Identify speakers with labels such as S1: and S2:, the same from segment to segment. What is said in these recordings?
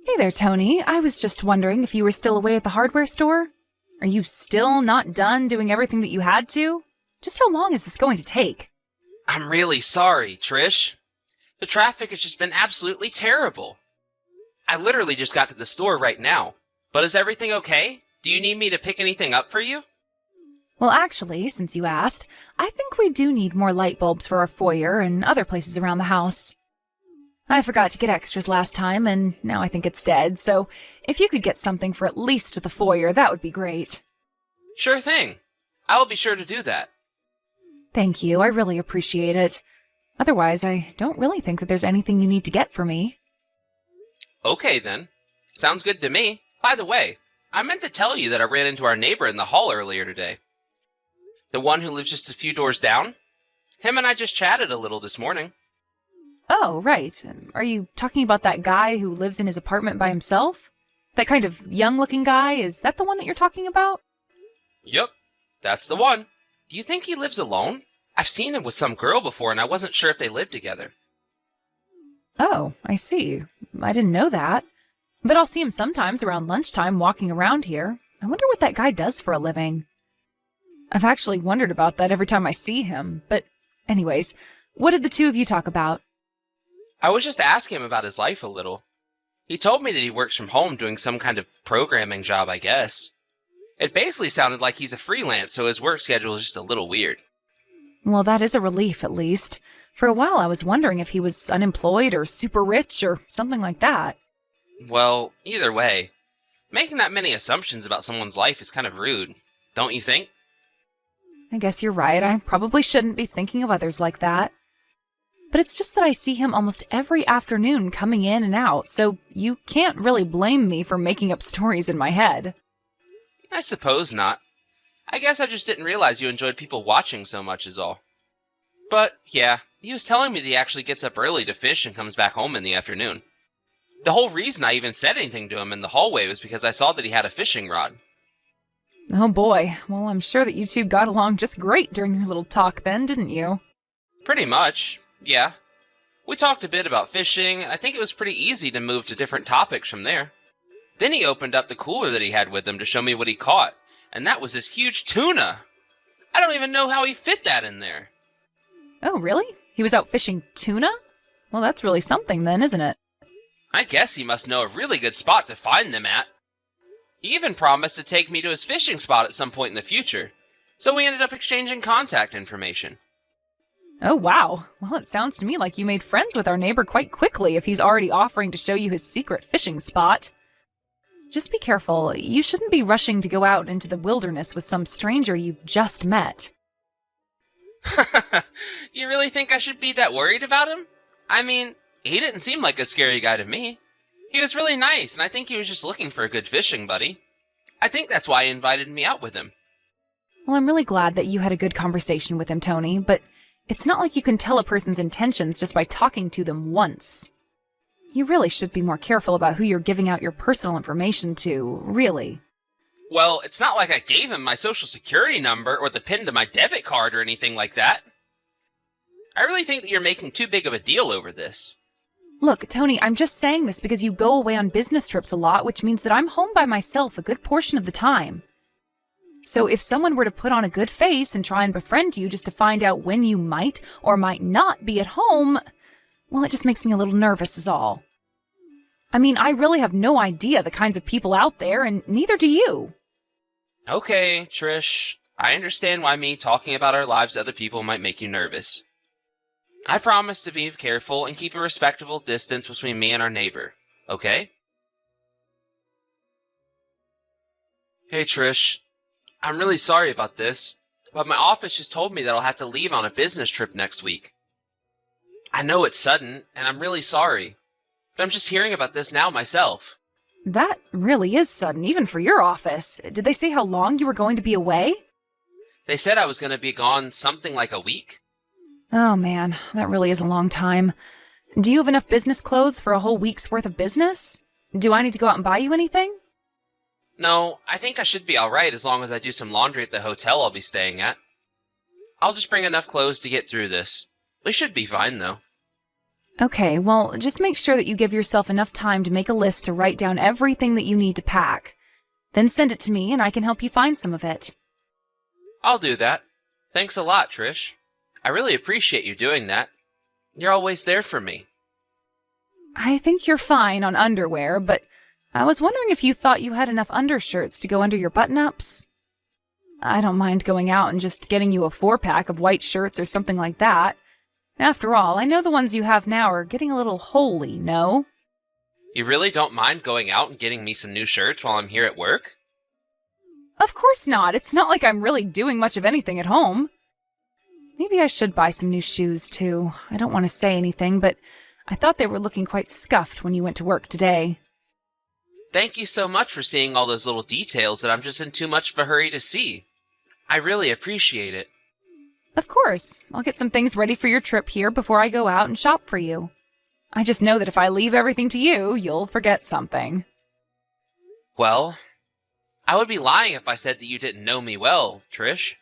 S1: Hey there, Tony. I was just wondering if you were still away at the hardware store? Are you still not done doing everything that you had to? Just how long is this going to take?
S2: I'm really sorry, Trish. The traffic has just been absolutely terrible. I literally just got to the store right now. But is everything okay? Do you need me to pick anything up for you?
S1: Well, actually, since you asked, I think we do need more light bulbs for our foyer and other places around the house. I forgot to get extras last time, and now I think it's dead, so if you could get something for at least the foyer, that would be great.
S2: Sure thing. I will be sure to do that.
S1: Thank you, I really appreciate it. Otherwise, I don't really think that there's anything you need to get for me.
S2: Okay, then. Sounds good to me. By the way, I meant to tell you that I ran into our neighbor in the hall earlier today. The one who lives just a few doors down? Him and I just chatted a little this morning.
S1: Oh, right. Are you talking about that guy who lives in his apartment by himself? That kind of young-looking guy? Is that the one that you're talking about?
S2: Yup, that's the one. Do you think he lives alone? I've seen him with some girl before, and I wasn't sure if they lived together.
S1: Oh, I see. I didn't know that. But I'll see him sometimes around lunchtime walking around here. I wonder what that guy does for a living. I've actually wondered about that every time I see him. But anyways, what did the two of you talk about?
S2: I was just asking him about his life a little. He told me that he works from home doing some kind of programming job, I guess. It basically sounded like he's a freelance, so his work schedule is just a little weird.
S1: Well, that is a relief, at least. For a while, I was wondering if he was unemployed or super rich or something like that.
S2: Well, either way, making that many assumptions about someone's life is kind of rude, don't you think?
S1: I guess you're right. I probably shouldn't be thinking of others like that. But it's just that I see him almost every afternoon coming in and out, so you can't really blame me for making up stories in my head.
S2: I suppose not. I guess I just didn't realize you enjoyed people watching so much is all. But, yeah, he was telling me that he actually gets up early to fish and comes back home in the afternoon. The whole reason I even said anything to him in the hallway was because I saw that he had a fishing rod.
S1: Oh boy, well I'm sure that you two got along just great during your little talk then, didn't you?
S2: Pretty much, yeah. We talked a bit about fishing, and I think it was pretty easy to move to different topics from there. Then he opened up the cooler that he had with him to show me what he caught, and that was this huge tuna. I don't even know how he fit that in there.
S1: Oh, really? He was out fishing tuna? Well, that's really something then, isn't it?
S2: I guess he must know a really good spot to find them at. He even promised to take me to his fishing spot at some point in the future, so we ended up exchanging contact information.
S1: Oh, wow. Well, it sounds to me like you made friends with our neighbor quite quickly if he's already offering to show you his secret fishing spot. Just be careful. You shouldn't be rushing to go out into the wilderness with some stranger you've just met.
S2: You really think I should be that worried about him? I mean, he didn't seem like a scary guy to me. He was really nice, and I think he was just looking for a good fishing buddy. I think that's why he invited me out with him.
S1: Well, I'm really glad that you had a good conversation with him, Tony, but it's not like you can tell a person's intentions just by talking to them once. You really should be more careful about who you're giving out your personal information to, really.
S2: Well, it's not like I gave him my social security number or the PIN to my debit card or anything like that. I really think that you're making too big of a deal over this.
S1: Look, Tony, I'm just saying this because you go away on business trips a lot, which means that I'm home by myself a good portion of the time. So if someone were to put on a good face and try and befriend you just to find out when you might or might not be at home, well, it just makes me a little nervous is all. I mean, I really have no idea the kinds of people out there, and neither do you.
S2: Okay, Trish, I understand why me talking about our lives to other people might make you nervous. I promise to be careful and keep a respectable distance between me and our neighbor, okay? Hey, Trish, I'm really sorry about this, but my office just told me that I'll have to leave on a business trip next week. I know it's sudden, and I'm really sorry, but I'm just hearing about this now myself.
S1: That really is sudden, even for your office. Did they say how long you were going to be away?
S2: They said I was going to be gone something like a week.
S1: Oh man, that really is a long time. Do you have enough business clothes for a whole week's worth of business? Do I need to go out and buy you anything?
S2: No, I think I should be alright as long as I do some laundry at the hotel I'll be staying at. I'll just bring enough clothes to get through this. We should be fine, though.
S1: Okay, well, just make sure that you give yourself enough time to make a list to write down everything that you need to pack. Then send it to me and I can help you find some of it.
S2: I'll do that. Thanks a lot, Trish. I really appreciate you doing that. You're always there for me.
S1: I think you're fine on underwear, but I was wondering if you thought you had enough undershirts to go under your button-ups. I don't mind going out and just getting you a 4-pack of white shirts or something like that. After all, I know the ones you have now are getting a little holey, no?
S2: You really don't mind going out and getting me some new shirts while I'm here at work?
S1: Of course not. It's not like I'm really doing much of anything at home. Maybe I should buy some new shoes, too. I don't want to say anything, but I thought they were looking quite scuffed when you went to work today.
S2: Thank you so much for seeing all those little details that I'm just in too much of a hurry to see. I really appreciate it.
S1: Of course. I'll get some things ready for your trip here before I go out and shop for you. I just know that if I leave everything to you, you'll forget something.
S2: Well, I would be lying if I said that you didn't know me well, Trish.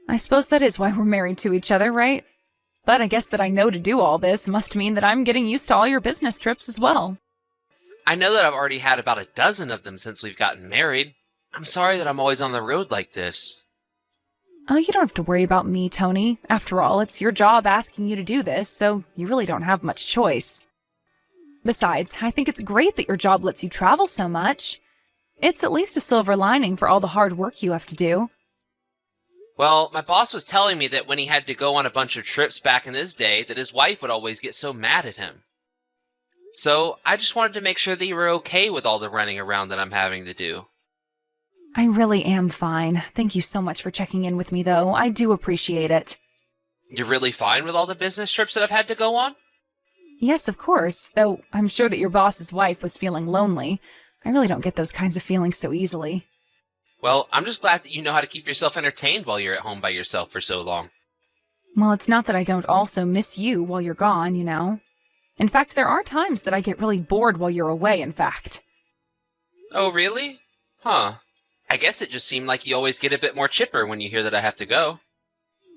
S1: I suppose that is why we're married to each other, right? But I guess that I know to do all this must mean that I'm getting used to all your business trips as well.
S2: I know that I've already had about a dozen of them since we've gotten married. I'm sorry that I'm always on the road like this.
S1: Oh, you don't have to worry about me, Tony. After all, it's your job asking you to do this, so you really don't have much choice. Besides, I think it's great that your job lets you travel so much. It's at least a silver lining for all the hard work you have to do.
S2: Well, my boss was telling me that when he had to go on a bunch of trips back in his day, that his wife would always get so mad at him. So I just wanted to make sure that you were okay with all the running around that I'm having to do.
S1: I really am fine. Thank you so much for checking in with me, though. I do appreciate it.
S2: You're really fine with all the business trips that I've had to go on?
S1: Yes, of course, though I'm sure that your boss's wife was feeling lonely. I really don't get those kinds of feelings so easily.
S2: Well, I'm just glad that you know how to keep yourself entertained while you're at home by yourself for so long.
S1: Well, it's not that I don't also miss you while you're gone, you know. In fact, there are times that I get really bored while you're away, in fact.
S2: Oh, really? Huh. I guess it just seemed like you always get a bit more chipper when you hear that I have to go.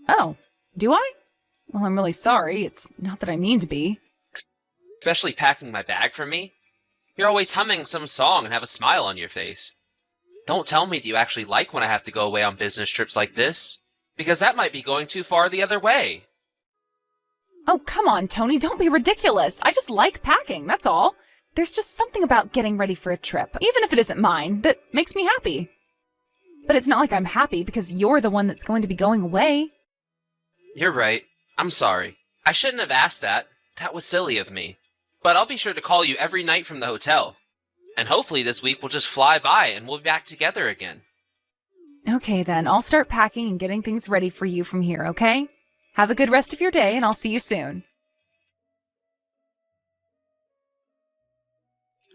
S1: Oh, do I? Well, I'm really sorry. It's not that I mean to be.
S2: Especially packing my bag for me. You're always humming some song and have a smile on your face. Don't tell me that you actually like when I have to go away on business trips like this, because that might be going too far the other way.
S1: Oh, come on, Tony, don't be ridiculous. I just like packing, that's all. There's just something about getting ready for a trip, even if it isn't mine, that makes me happy. But it's not like I'm happy because you're the one that's going to be going away.
S2: You're right. I'm sorry. I shouldn't have asked that. That was silly of me. But I'll be sure to call you every night from the hotel. And hopefully this week will just fly by and we'll be back together again.
S1: Okay then, I'll start packing and getting things ready for you from here, okay? Have a good rest of your day and I'll see you soon.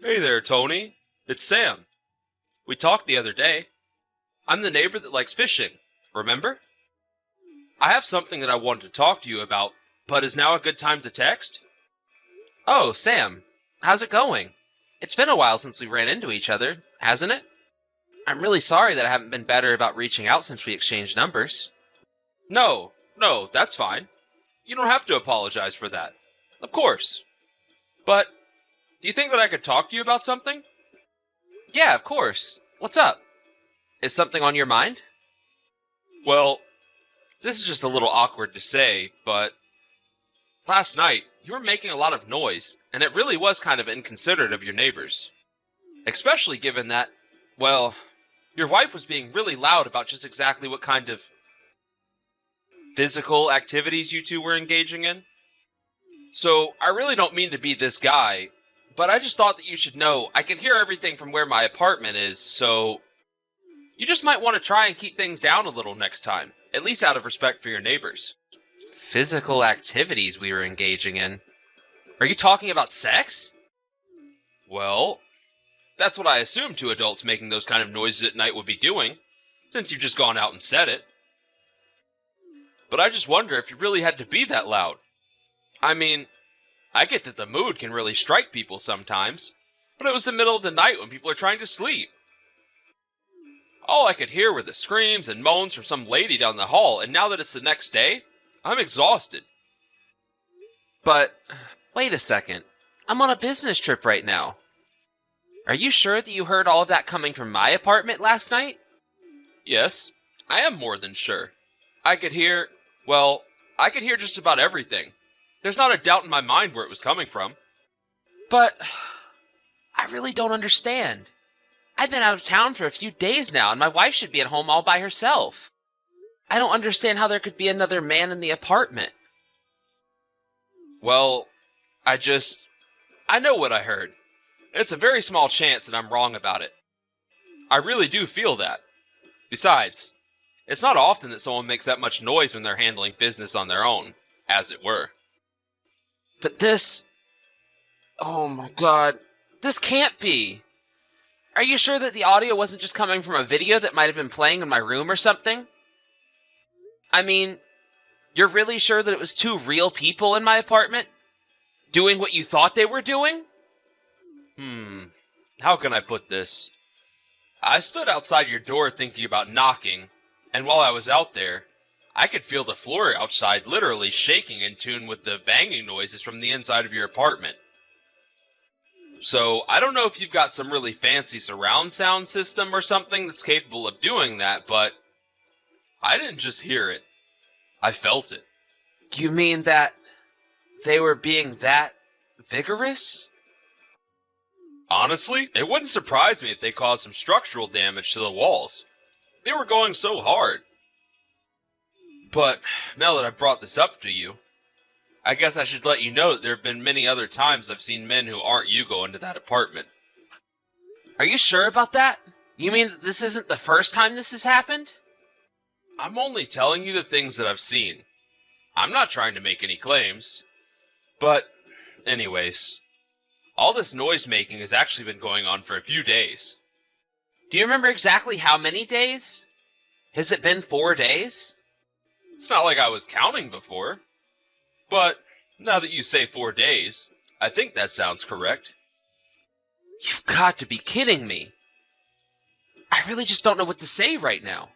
S2: Hey there, Tony. It's Sam. We talked the other day. I'm the neighbor that likes fishing, remember? I have something that I wanted to talk to you about, but is now a good time to text? Oh, Sam. How's it going? It's been a while since we ran into each other, hasn't it? I'm really sorry that I haven't been better about reaching out since we exchanged numbers. No, that's fine. You don't have to apologize for that. Of course. But, do you think that I could talk to you about something? Yeah, of course. What's up? Is something on your mind? Well, this is just a little awkward to say, but last night you were making a lot of noise, and it really was kind of inconsiderate of your neighbors. Especially given that, well, your wife was being really loud about just exactly what kind of physical activities you two were engaging in. So, I really don't mean to be this guy, but I just thought that you should know I can hear everything from where my apartment is, so you just might want to try and keep things down a little next time, at least out of respect for your neighbors. Physical activities we were engaging in? Are you talking about sex? Well, that's what I assumed two adults making those kind of noises at night would be doing, since you've just gone out and said it. But I just wonder if you really had to be that loud. I mean, I get that the mood can really strike people sometimes, but it was the middle of the night when people are trying to sleep. All I could hear were the screams and moans from some lady down the hall, and now that it's the next day, I'm exhausted. But Wait a second. I'm on a business trip right now. Are you sure that you heard all of that coming from my apartment last night? Yes, I am more than sure. I could hear, well, I could hear just about everything. There's not a doubt in my mind where it was coming from. But I really don't understand. I've been out of town for a few days now, and my wife should be at home all by herself. I don't understand how there could be another man in the apartment. Well, I know what I heard. It's a very small chance that I'm wrong about it. I really do feel that. Besides, it's not often that someone makes that much noise when they're handling business on their own, as it were. But oh my god, this can't be. Are you sure that the audio wasn't just coming from a video that might have been playing in my room or something? I mean, you're really sure that it was two real people in my apartment? Doing what you thought they were doing? How can I put this? I stood outside your door thinking about knocking, and while I was out there, I could feel the floor outside literally shaking in tune with the banging noises from the inside of your apartment. So, I don't know if you've got some really fancy surround sound system or something that's capable of doing that, but I didn't just hear it. I felt it. You mean that they were being that vigorous? Honestly, it wouldn't surprise me if they caused some structural damage to the walls. They were going so hard. But now that I've brought this up to you, I guess I should let you know that there have been many other times I've seen men who aren't you go into that apartment. Are you sure about that? You mean that this isn't the first time this has happened? I'm only telling you the things that I've seen. I'm not trying to make any claims. But, anyways, all this noise making has actually been going on for a few days. Do you remember exactly how many days? Has it been 4 days? It's not like I was counting before. But, now that you say 4 days, I think that sounds correct. You've got to be kidding me. I really just don't know what to say right now.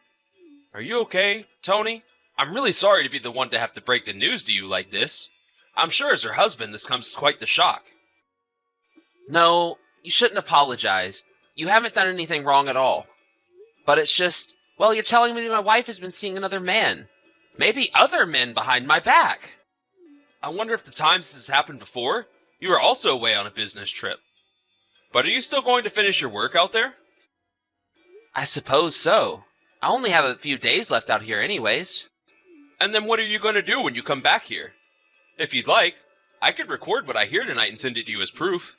S2: Are you okay, Tony? I'm really sorry to be the one to have to break the news to you like this. I'm sure as her husband this comes as quite the shock. No, you shouldn't apologize. You haven't done anything wrong at all. But it's just, well, you're telling me that my wife has been seeing another man. Maybe other men behind my back. I wonder if the times this has happened before, you were also away on a business trip. But are you still going to finish your work out there? I suppose so. I only have a few days left out here anyways. And then what are you going to do when you come back here? If you'd like, I could record what I hear tonight and send it to you as proof.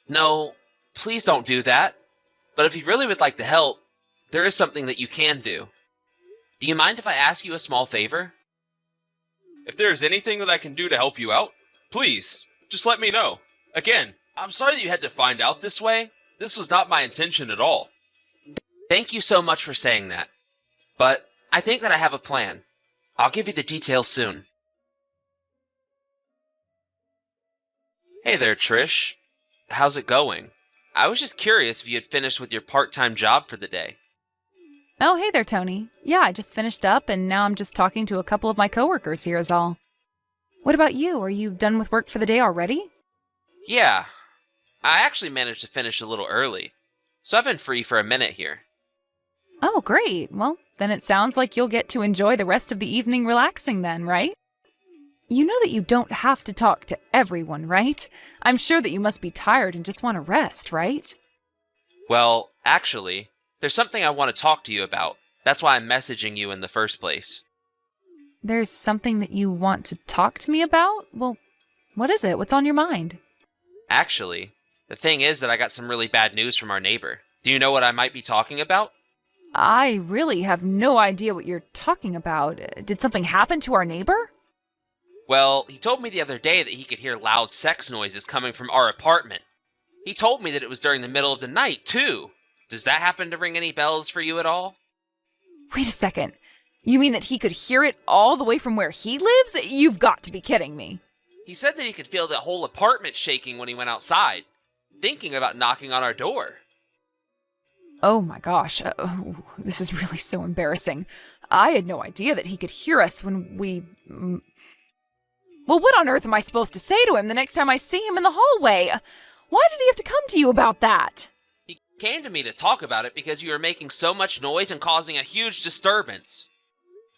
S2: No, please don't do that. But if you really would like to help, there is something that you can do. Do you mind if I ask you a small favor? If there is anything that I can do to help you out, please, just let me know. Again, I'm sorry that you had to find out this way. This was not my intention at all. Thank you so much for saying that. But I think that I have a plan. I'll give you the details soon. Hey there, Trish. How's it going? I was just curious if you had finished with your part-time job for the day.
S1: Oh, hey there, Tony. Yeah, I just finished up, and now I'm just talking to a couple of my coworkers here is all. What about you? Are you done with work for the day already?
S2: Yeah. I actually managed to finish a little early, so I've been free for a minute here.
S1: Oh, great. Well, then it sounds like you'll get to enjoy the rest of the evening relaxing then, right? You know that you don't have to talk to everyone, right? I'm sure that you must be tired and just want to rest, right?
S2: Well, actually, there's something I want to talk to you about. That's why I'm messaging you in the first place.
S1: There's something that you want to talk to me about? Well, what is it? What's on your mind?
S2: Actually, the thing is that I got some really bad news from our neighbor. Do you know what I might be talking about?
S1: I really have no idea what you're talking about. Did something happen to our neighbor?
S2: Well, he told me the other day that he could hear loud sex noises coming from our apartment. He told me that it was during the middle of the night, too. Does that happen to ring any bells for you at all?
S1: Wait a second. You mean that he could hear it all the way from where he lives? You've got to be kidding me.
S2: He said that he could feel the whole apartment shaking when he went outside, thinking about knocking on our door.
S1: Oh my gosh. This is really so embarrassing. I had no idea that he could hear us when we... Well, what on earth am I supposed to say to him the next time I see him in the hallway? Why did he have to come to you about that?
S2: He came to me to talk about it because you were making so much noise and causing a huge disturbance.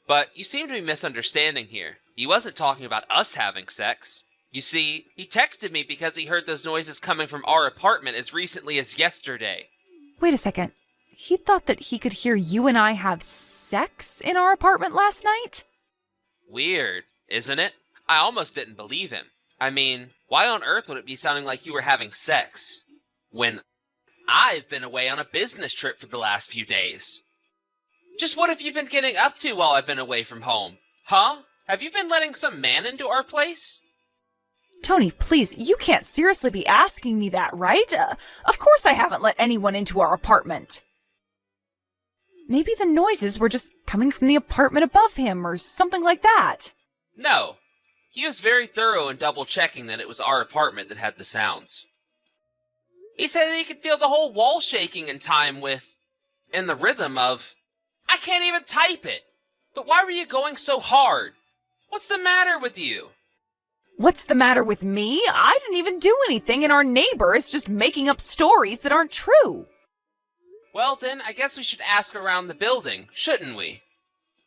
S2: But you seem to be misunderstanding here. He wasn't talking about us having sex. You see, he texted me because he heard those noises coming from our apartment as recently as yesterday.
S1: Wait a second. He thought that he could hear you and I have sex in our apartment last night?
S2: Weird, isn't it? I almost didn't believe him. I mean, why on earth would it be sounding like you were having sex when I've been away on a business trip for the last few days? Just what have you been getting up to while I've been away from home? Huh? Have you been letting some man into our place?
S1: Tony, please, you can't seriously be asking me that, right? Of course I haven't let anyone into our apartment. Maybe the noises were just coming from the apartment above him or something like that.
S2: No. He was very thorough in double-checking that it was our apartment that had the sounds. He said that he could feel the whole wall shaking in the rhythm of, I can't even type it. But why were you going so hard? What's the matter with you?
S1: What's the matter with me? I didn't even do anything, and our neighbor is just making up stories that aren't true.
S2: Well, then, I guess we should ask around the building, shouldn't we?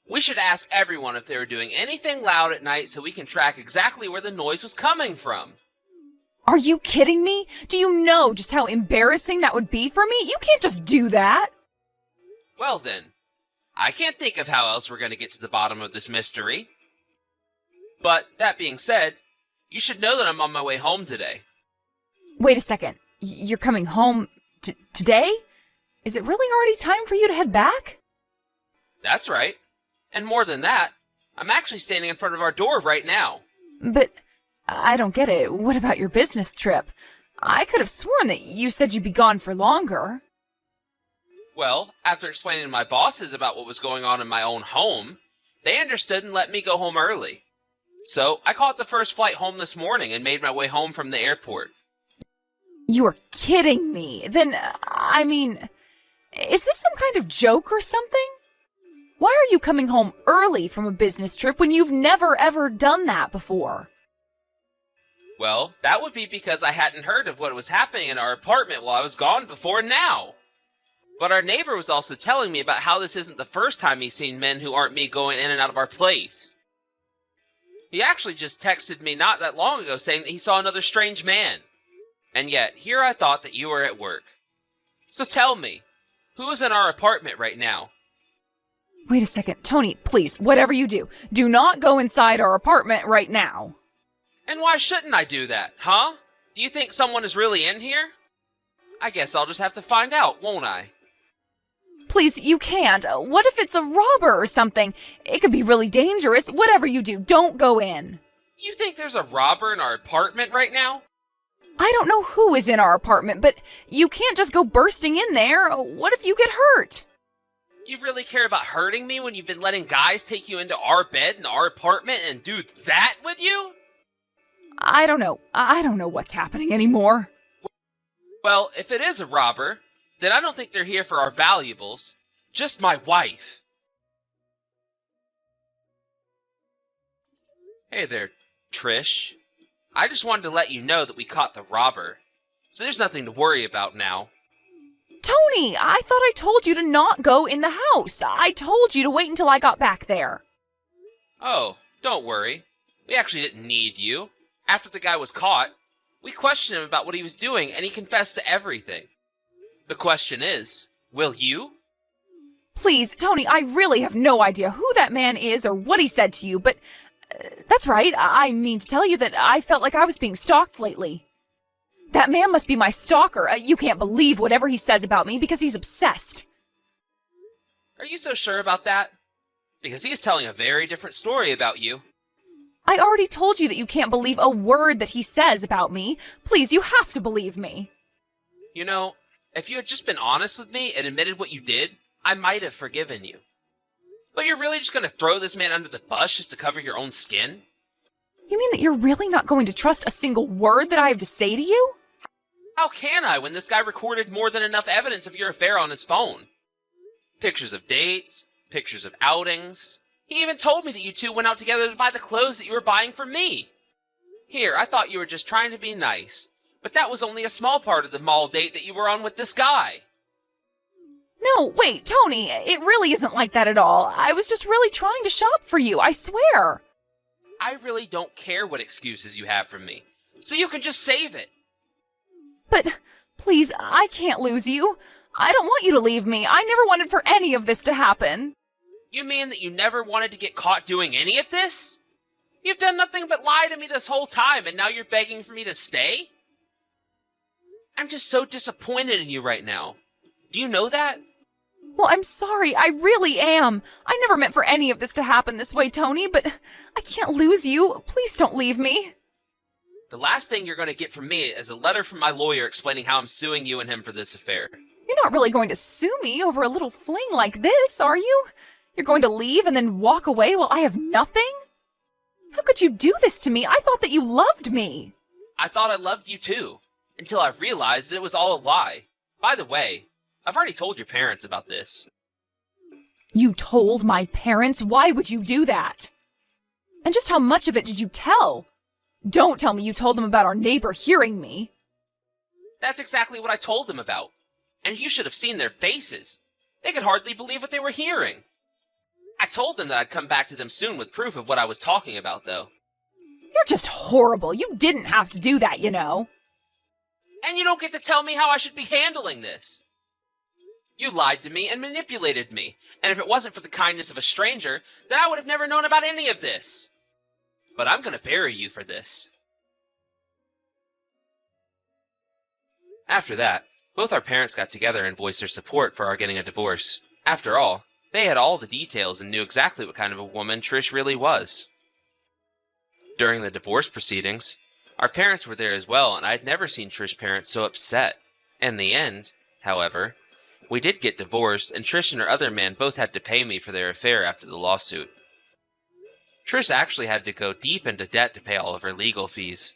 S2: We should ask everyone if they were doing anything loud at night so we can track exactly where the noise was coming from.
S1: Are you kidding me? Do you know just how embarrassing that would be for me? You can't just do that.
S2: Well, then, I can't think of how else we're going to get to the bottom of this mystery. But, that being said, you should know that I'm on my way home today.
S1: Wait a second. You're coming home today? Is it really already time for you to head back?
S2: That's right. And more than that, I'm actually standing in front of our door right now.
S1: But I don't get it. What about your business trip? I could have sworn that you said you'd be gone for longer.
S2: Well, after explaining to my bosses about what was going on in my own home, they understood and let me go home early. So I caught the first flight home this morning and made my way home from the airport.
S1: You are kidding me. Then, is this some kind of joke or something? Why are you coming home early from a business trip when you've never ever done that before?
S2: Well, that would be because I hadn't heard of what was happening in our apartment while I was gone before now. But our neighbor was also telling me about how this isn't the first time he's seen men who aren't me going in and out of our place. He actually just texted me not that long ago saying that he saw another strange man. And yet, here I thought that you were at work. So tell me, who is in our apartment right now?
S1: Wait a second. Tony, please, whatever you do, do not go inside our apartment right now.
S2: And why shouldn't I do that, huh? Do you think someone is really in here? I guess I'll just have to find out, won't I?
S1: Please, you can't. What if it's a robber or something? It could be really dangerous. Whatever you do, don't go in.
S2: You think there's a robber in our apartment right now?
S1: I don't know who is in our apartment, but you can't just go bursting in there. What if you get hurt?
S2: You really care about hurting me when you've been letting guys take you into our bed and our apartment and do that with you?
S1: I don't know. I don't know what's happening anymore.
S2: Well, if it is a robber, then I don't think they're here for our valuables. Just my wife. Hey there, Trish. I just wanted to let you know that we caught the robber. So there's nothing to worry about now.
S1: Tony, I thought I told you to not go in the house. I told you to wait until I got back there.
S2: Oh, don't worry. We actually didn't need you. After the guy was caught, we questioned him about what he was doing, and he confessed to everything. The question is, will you?
S1: Please, Tony, I really have no idea who that man is or what he said to you, but that's right. I mean to tell you that I felt like I was being stalked lately. That man must be my stalker. You can't believe whatever he says about me because he's obsessed.
S2: Are you so sure about that? Because he is telling a very different story about you.
S1: I already told you that you can't believe a word that he says about me. Please, you have to believe me.
S2: You know, if you had just been honest with me and admitted what you did, I might have forgiven you. But you're really just going to throw this man under the bus just to cover your own skin?
S1: You mean that you're really not going to trust a single word that I have to say to you?
S2: How can I when this guy recorded more than enough evidence of your affair on his phone? Pictures of dates, pictures of outings. He even told me that you two went out together to buy the clothes that you were buying for me. Here, I thought you were just trying to be nice, but that was only a small part of the mall date that you were on with this guy.
S1: No, wait, Tony, it really isn't like that at all. I was just really trying to shop for you, I swear.
S2: I really don't care what excuses you have for me, so you can just save it.
S1: But please, I can't lose you. I don't want you to leave me. I never wanted for any of this to happen.
S2: You mean that you never wanted to get caught doing any of this? You've done nothing but lie to me this whole time, and now you're begging for me to stay? I'm just so disappointed in you right now. Do you know that?
S1: Well, I'm sorry, I really am. I never meant for any of this to happen this way, Tony, but I can't lose you. Please don't leave me.
S2: The last thing you're going to get from me is a letter from my lawyer explaining how I'm suing you and him for this affair.
S1: You're not really going to sue me over a little fling like this, are you? You're going to leave and then walk away while I have nothing? How could you do this to me? I thought that you loved me.
S2: I thought I loved you too, until I realized that it was all a lie. By the way, I've already told your parents about this.
S1: You told my parents? Why would you do that? And just how much of it did you tell? Don't tell me you told them about our neighbor hearing me.
S2: That's exactly what I told them about. And you should have seen their faces. They could hardly believe what they were hearing. I told them that I'd come back to them soon with proof of what I was talking about, though.
S1: You're just horrible. You didn't have to do that, you know.
S2: And you don't get to tell me how I should be handling this. You lied to me and manipulated me, and if it wasn't for the kindness of a stranger, then I would have never known about any of this. But I'm going to bury you for this. After that, both our parents got together and voiced their support for our getting a divorce. After all, they had all the details and knew exactly what kind of a woman Trish really was. During the divorce proceedings, our parents were there as well, and I had never seen Trish's parents so upset. In the end, however, we did get divorced, and Trish and her other man both had to pay me for their affair after the lawsuit. Trish actually had to go deep into debt to pay all of her legal fees.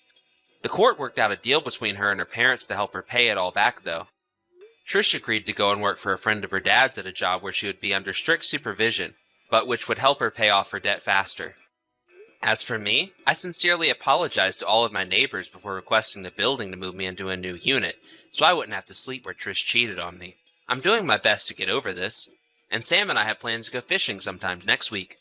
S2: The court worked out a deal between her and her parents to help her pay it all back, though. Trish agreed to go and work for a friend of her dad's at a job where she would be under strict supervision, but which would help her pay off her debt faster. As for me, I sincerely apologized to all of my neighbors before requesting the building to move me into a new unit, so I wouldn't have to sleep where Trish cheated on me. I'm doing my best to get over this, and Sam and I have plans to go fishing sometime next week.